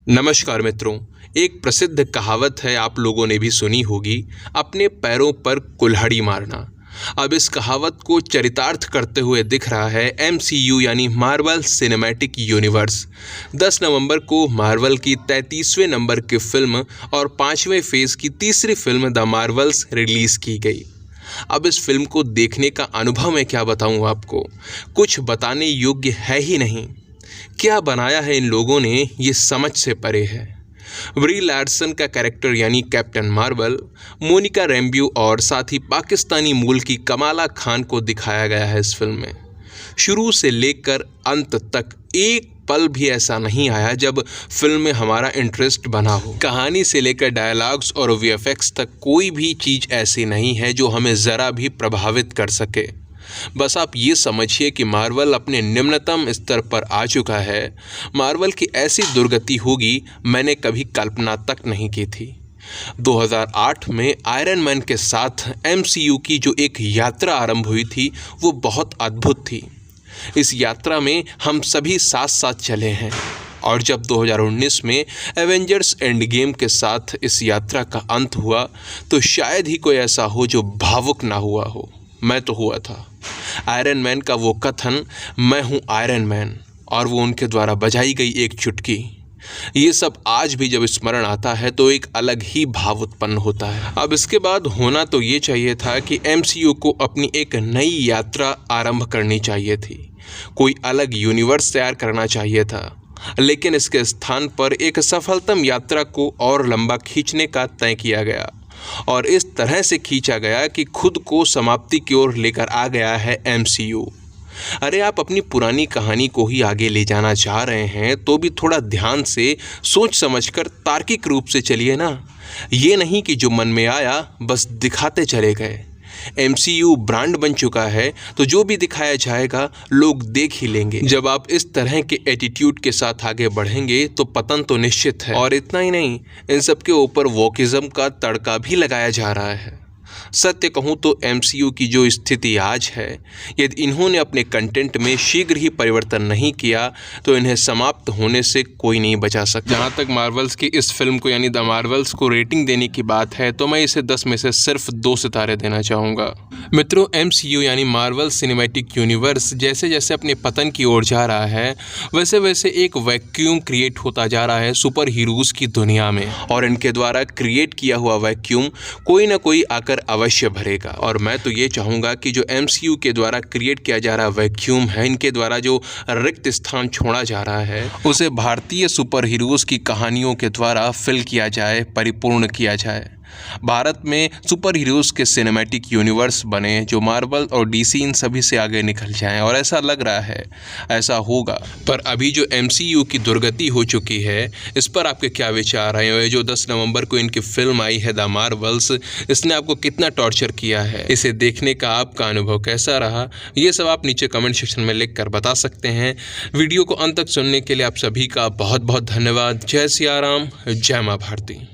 नमस्कार मित्रों। एक प्रसिद्ध कहावत है, आप लोगों ने भी सुनी होगी, अपने पैरों पर कुल्हाड़ी मारना। अब इस कहावत को चरितार्थ करते हुए दिख रहा है MCU यानी मार्वल सिनेमैटिक यूनिवर्स। 10 नवंबर को मार्वल की 33वें नंबर की फिल्म और 5वें फेज़ की तीसरी फिल्म द मार्वल्स रिलीज़ की गई। अब इस फिल्म को देखने का अनुभव मैं क्या बताऊं आपको, कुछ बताने योग्य है ही नहीं। क्या बनाया है इन लोगों ने, ये समझ से परे है। ब्री लार्सन का कैरेक्टर यानी कैप्टन मार्वल, मोनिका रैम्ब्यू और साथ ही पाकिस्तानी मूल की कमाला खान को दिखाया गया है इस फिल्म में। शुरू से लेकर अंत तक एक पल भी ऐसा नहीं आया जब फिल्म में हमारा इंटरेस्ट बना हो। कहानी से लेकर डायलॉग्स और VFX तक कोई भी चीज़ ऐसी नहीं है जो हमें ज़रा भी प्रभावित कर सके। बस आप ये समझिए कि मार्वल अपने निम्नतम स्तर पर आ चुका है। मार्वल की ऐसी दुर्गति होगी मैंने कभी कल्पना तक नहीं की थी। 2008 में आयरन मैन के साथ MCU की जो एक यात्रा आरंभ हुई थी वो बहुत अद्भुत थी। इस यात्रा में हम सभी साथ साथ चले हैं और जब 2019 में एवेंजर्स एंड गेम के साथ इस यात्रा का अंत हुआ तो शायद ही कोई ऐसा हो जो भावुक ना हुआ हो। मैं तो हुआ था। आयरन मैन का वो कथन, मैं हूँ आयरन मैन, और वो उनके द्वारा बजाई गई एक चुटकी, ये सब आज भी जब स्मरण आता है तो एक अलग ही भाव उत्पन्न होता है। अब इसके बाद होना तो ये चाहिए था कि MCU को अपनी एक नई यात्रा आरंभ करनी चाहिए थी, कोई अलग यूनिवर्स तैयार करना चाहिए था, लेकिन इसके स्थान पर एक सफलतम यात्रा को और लंबा खींचने का तय किया गया और इस तरह से खींचा गया कि खुद को समाप्ति की ओर लेकर आ गया है MCU। अरे आप अपनी पुरानी कहानी को ही आगे ले जाना चाह रहे हैं तो भी थोड़ा ध्यान से सोच समझकर तार्किक रूप से चलिए ना। ये नहीं कि जो मन में आया बस दिखाते चले गए। MCU ब्रांड बन चुका है तो जो भी दिखाया जाएगा लोग देख ही लेंगे। जब आप इस तरह के एटीट्यूड के साथ आगे बढ़ेंगे तो पतन तो निश्चित है। और इतना ही नहीं, इन सब के ऊपर वोकिज़म का तड़का भी लगाया जा रहा है। सत्य कहूँ तो MCU की जो स्थिति आज है, यदि इन्होंने अपने कंटेंट में शीघ्र ही परिवर्तन नहीं किया तो इन्हें समाप्त होने से कोई नहीं बचा सकता। जहाँ तक मार्वल्स की इस फिल्म को यानी द मार्वल्स को रेटिंग देने की बात है तो मैं इसे 10 में से सिर्फ 2 सितारे देना चाहूँगा। मित्रों, MCU यानी मार्वल सिनेमैटिक यूनिवर्स जैसे जैसे अपने पतन की ओर जा रहा है वैसे वैसे एक वैक्यूम क्रिएट होता जा रहा है सुपर हीरोज़ की दुनिया में, और इनके द्वारा क्रिएट किया हुआ वैक्यूम कोई ना कोई आकर अवश्य भरेगा। और मैं तो ये चाहूँगा कि जो MCU के द्वारा क्रिएट किया जा रहा वैक्यूम है, इनके द्वारा जो रिक्त स्थान छोड़ा जा रहा है उसे भारतीय सुपर हीरोज़ की कहानियों के द्वारा फिल किया जाए, परिपूर्ण किया जाए। भारत में सुपर हीरोज़ के सिनेमैटिक यूनिवर्स बने जो मार्वल और DC इन सभी से आगे निकल जाएं, और ऐसा लग रहा है ऐसा होगा। पर अभी जो MCU की दुर्गति हो चुकी है इस पर आपके क्या विचार हैं? ये जो 10 नवंबर को इनकी फिल्म आई है द मार्वल्स, इसने आपको कितना टॉर्चर किया है? इसे देखने का आपका अनुभव कैसा रहा? ये सब आप नीचे कमेंट सेक्शन में लिख कर बता सकते हैं। वीडियो को अंत तक सुनने के लिए आप सभी का बहुत बहुत धन्यवाद। जय सिया राम, जय माँ भारती।